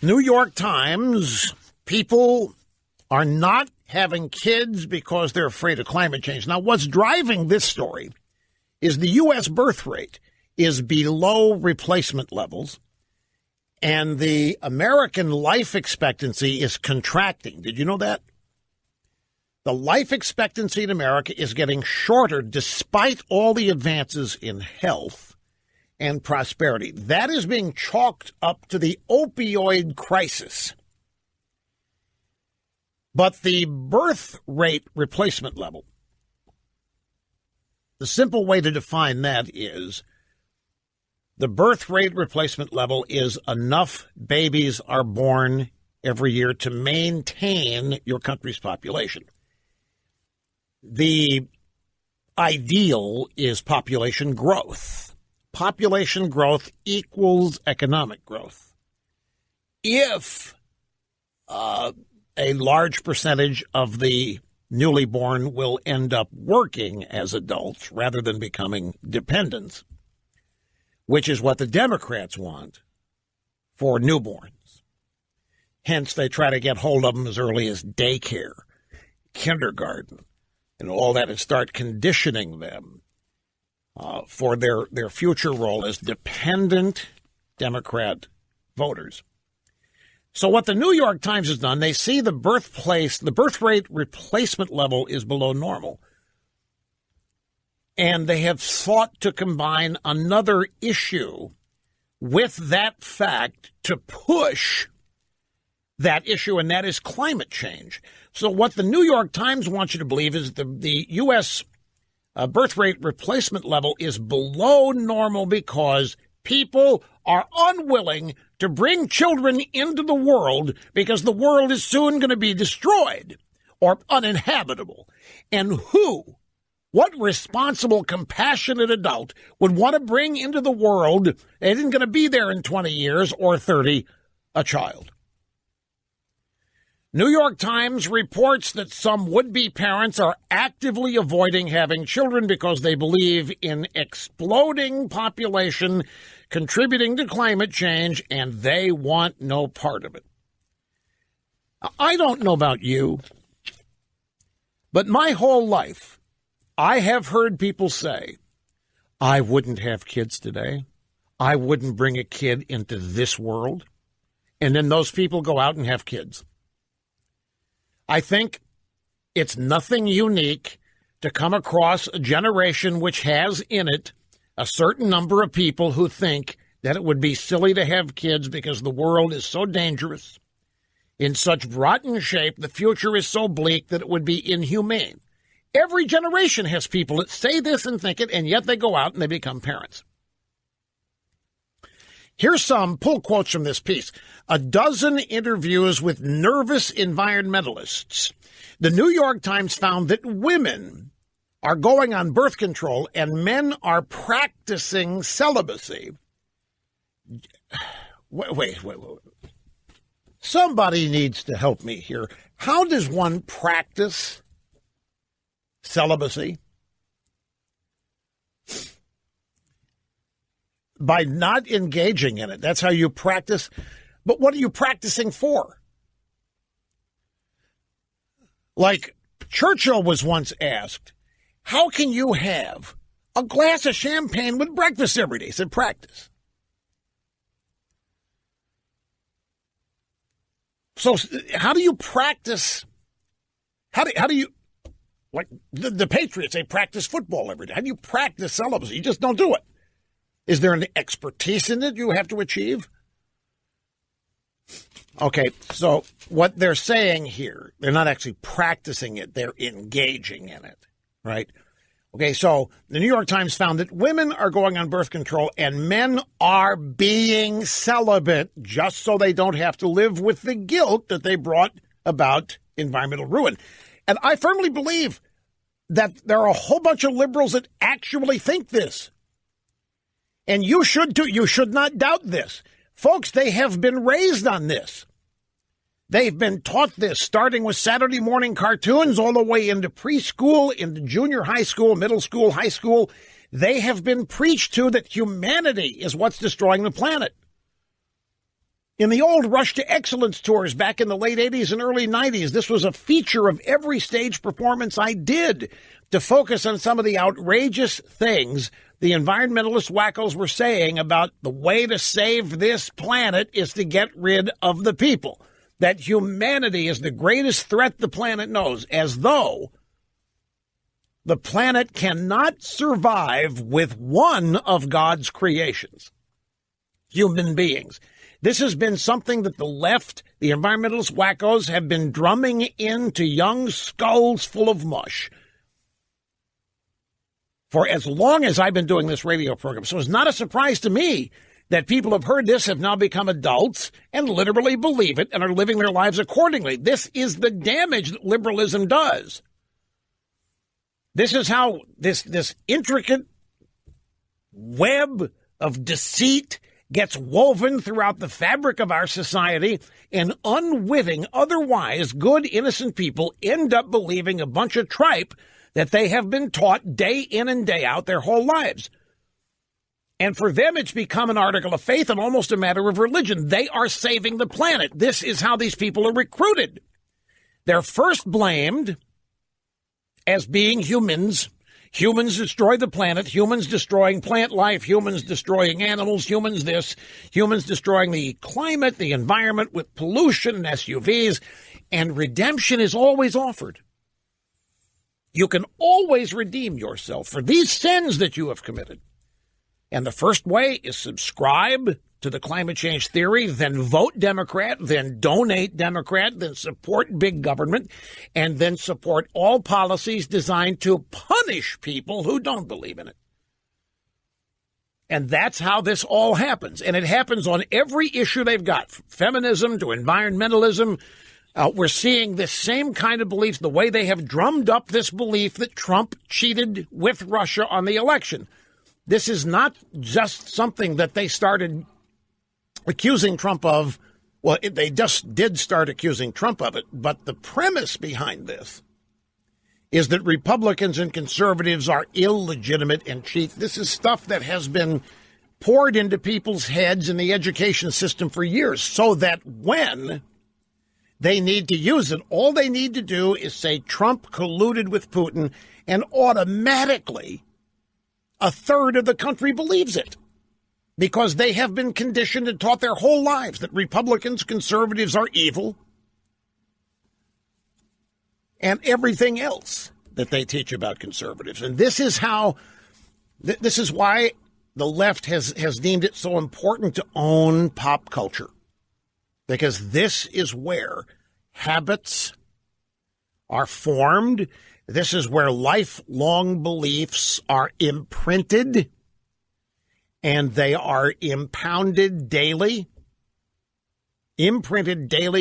New York Times, people are not having kids because they're afraid of climate change. Now, what's driving this story is the U.S. birth rate is below replacement levels, and the American life expectancy is contracting. Did you know that? The life expectancy in America is getting shorter despite all the advances in health and prosperity. That is being chalked up to the opioid crisis. But the birth rate replacement level, the simple way to define that is the birth rate replacement level is enough babies are born every year to maintain your country's population. The ideal is population growth. Population growth equals economic growth. If a large percentage of the newly born will end up working as adults rather than becoming dependents, which is what the Democrats want for newborns. Hence, they try to get hold of them as early as daycare, kindergarten, and all that, and start conditioning them for their future role as dependent Democrat voters. So what the New York Times has done, they see the birth rate replacement level is below normal. And they have sought to combine another issue with that fact to push that issue, and that is climate change. So what the New York Times wants you to believe is the U.S. Birth rate replacement level is below normal because people are unwilling to bring children into the world because the world is soon going to be destroyed or uninhabitable. And what responsible, compassionate adult would want to bring into the world, that isn't going to be there in 20 years or 30, a child? New York Times reports that some would-be parents are actively avoiding having children because they believe in exploding population contributing to climate change, and they want no part of it. I don't know about you, but my whole life, I have heard people say, I wouldn't have kids today. I wouldn't bring a kid into this world. And then those people go out and have kids. I think it's nothing unique to come across a generation which has in it a certain number of people who think that it would be silly to have kids because the world is so dangerous, in such rotten shape, the future is so bleak that it would be inhumane. Every generation has people that say this and think it, and yet they go out and they become parents. Here's some pull quotes from this piece. 12 interviews with nervous environmentalists. The New York Times found that women are going on birth control and men are practicing celibacy. Wait. Somebody needs to help me here. How does one practice celibacy? By not engaging in it. That's how you practice. But what are you practicing for? Like Churchill was once asked, how can you have a glass of champagne with breakfast every day? He said, practice. So how do you practice? How do you, like the Patriots, they practice football every day. How do you practice celibacy? You just don't do it. Is there an expertise in it you have to achieve? Okay, so what they're saying here, they're not actually practicing it, they're engaging in it, right? Okay, so the New York Times found that women are going on birth control and men are being celibate just so they don't have to live with the guilt that they brought about environmental ruin. And I firmly believe that there are a whole bunch of liberals that actually think this. And you should too. You should not doubt this. Folks, they have been raised on this. They've been taught this, starting with Saturday morning cartoons all the way into preschool, into junior high school, middle school, high school. They have been preached to that humanity is what's destroying the planet. In the old Rush to Excellence tours back in the late 80s and early 90s, this was a feature of every stage performance I did, to focus on some of the outrageous things the environmentalist wackos were saying about the way to save this planet is to get rid of the people, that humanity is the greatest threat the planet knows, as though the planet cannot survive with one of God's creations, human beings. This has been something that the left, the environmentalist wackos, have been drumming into young skulls full of mush for as long as I've been doing this radio program. So it's not a surprise to me that people have heard this, have now become adults, and literally believe it and are living their lives accordingly. This is the damage that liberalism does. This is how this intricate web of deceit gets woven throughout the fabric of our society, and unwitting, otherwise good, innocent people end up believing a bunch of tripe that they have been taught day in and day out their whole lives. And for them, it's become an article of faith and almost a matter of religion. They are saving the planet. This is how these people are recruited. They're first blamed as being humans. Humans destroy the planet, humans destroying plant life, humans destroying animals, humans this, humans destroying the climate, the environment with pollution and SUVs, and redemption is always offered. You can always redeem yourself for these sins that you have committed. And the first way is subscribe to the climate change theory, then vote Democrat, then donate Democrat, then support big government, and then support all policies designed to punish people who don't believe in it. And that's how this all happens. And it happens on every issue they've got, from feminism to environmentalism. We're seeing this same kind of belief, the way they have drummed up this belief that Trump cheated with Russia on the election. This is not just something that they started accusing Trump of. Well, they just did start accusing Trump of it. But the premise behind this is that Republicans and conservatives are illegitimate and cheat. This is stuff that has been poured into people's heads in the education system for years, so that when they need to use it, all they need to do is say Trump colluded with Putin, and automatically a third of the country believes it, because they have been conditioned and taught their whole lives that Republicans, conservatives are evil, and everything else that they teach about conservatives. And this is how, this is why the left has deemed it so important to own pop culture, because this is where habits are formed. This is where lifelong beliefs are imprinted, and they are imprinted daily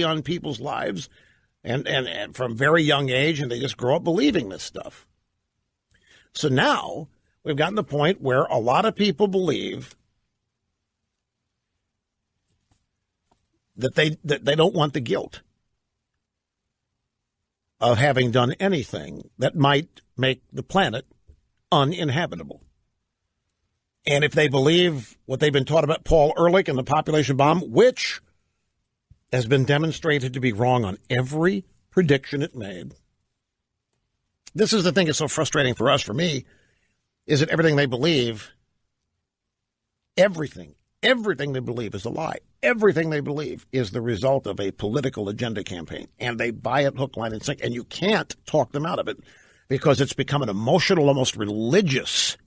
on people's lives, and from very young age, and they just grow up believing this stuff. So now we've gotten to the point where a lot of people believe that they don't want the guilt of having done anything that might make the planet uninhabitable. And if they believe what they've been taught about Paul Ehrlich and the population bomb, which has been demonstrated to be wrong on every prediction it made. This is the thing that's so frustrating for us, for me, is that everything they believe, everything they believe is a lie. Everything they believe is the result of a political agenda campaign, and they buy it hook, line, and sinker, and you can't talk them out of it because it's become an emotional, almost religious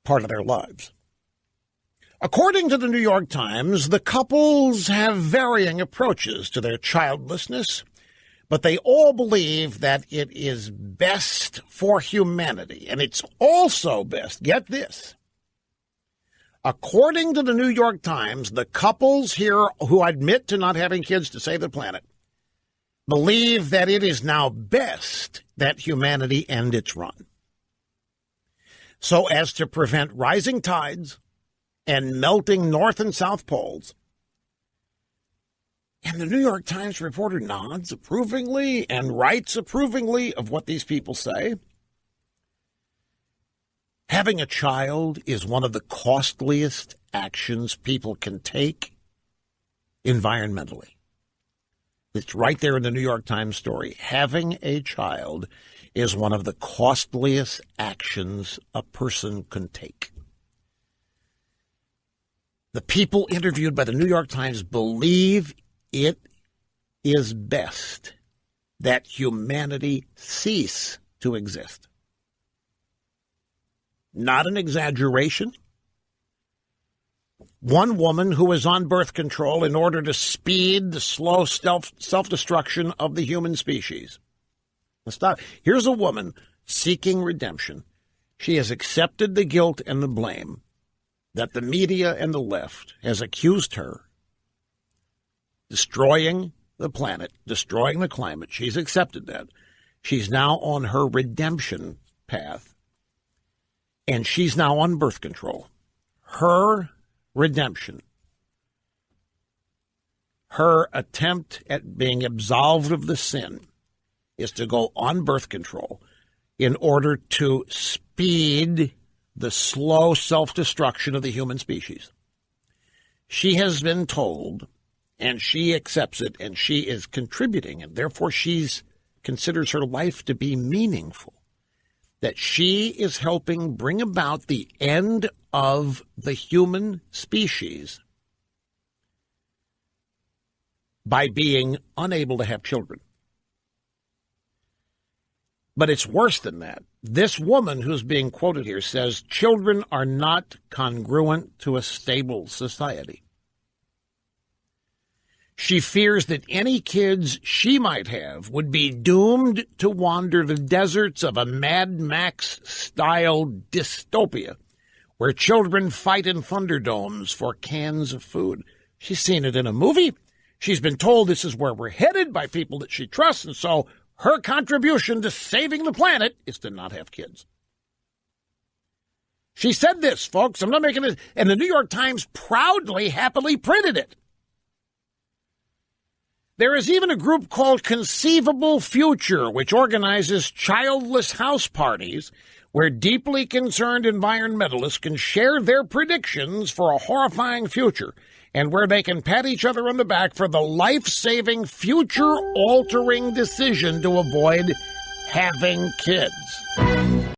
part of their lives. According to the New York Times, the couples have varying approaches to their childlessness, but they all believe that it is best for humanity, and it's also best, get this, according to the New York Times, the couples here who admit to not having kids to save the planet believe that it is now best that humanity end its run, so as to prevent rising tides and melting North and South poles. And the New York Times reporter nods approvingly and writes approvingly of what these people say. Having a child is one of the costliest actions people can take. environmentally. It's right there in the New York Times story. Having a child is one of the costliest actions a person can take. The people interviewed by the New York Times believe it is best that humanity cease to exist. Not an exaggeration. One woman who was on birth control in order to speed the slow self-destruction of the human species. Here's a woman seeking redemption. She has accepted the guilt and the blame that the media and the left has accused her destroying the planet, destroying the climate. She's accepted that. She's now on her redemption path, and she's now on birth control. Her redemption, her attempt at being absolved of the sin, is to go on birth control in order to speed the slow self-destruction of the human species. She has been told, and she accepts it, and she is contributing, and therefore she's considers her life to be meaningful, that she is helping bring about the end of the human species by being unable to have children. But it's worse than that. This woman who's being quoted here says children are not congruent to a stable society. She fears that any kids she might have would be doomed to wander the deserts of a Mad Max-style dystopia where children fight in thunderdomes for cans of food. She's seen it in a movie. She's been told this is where we're headed by people that she trusts, and so her contribution to saving the planet is to not have kids. She said this, folks. I'm not making it. And the New York Times proudly, happily printed it. There is even a group called Conceivable Future, which organizes childless house parties where deeply concerned environmentalists can share their predictions for a horrifying future and where they can pat each other on the back for the life-saving, future-altering decision to avoid having kids.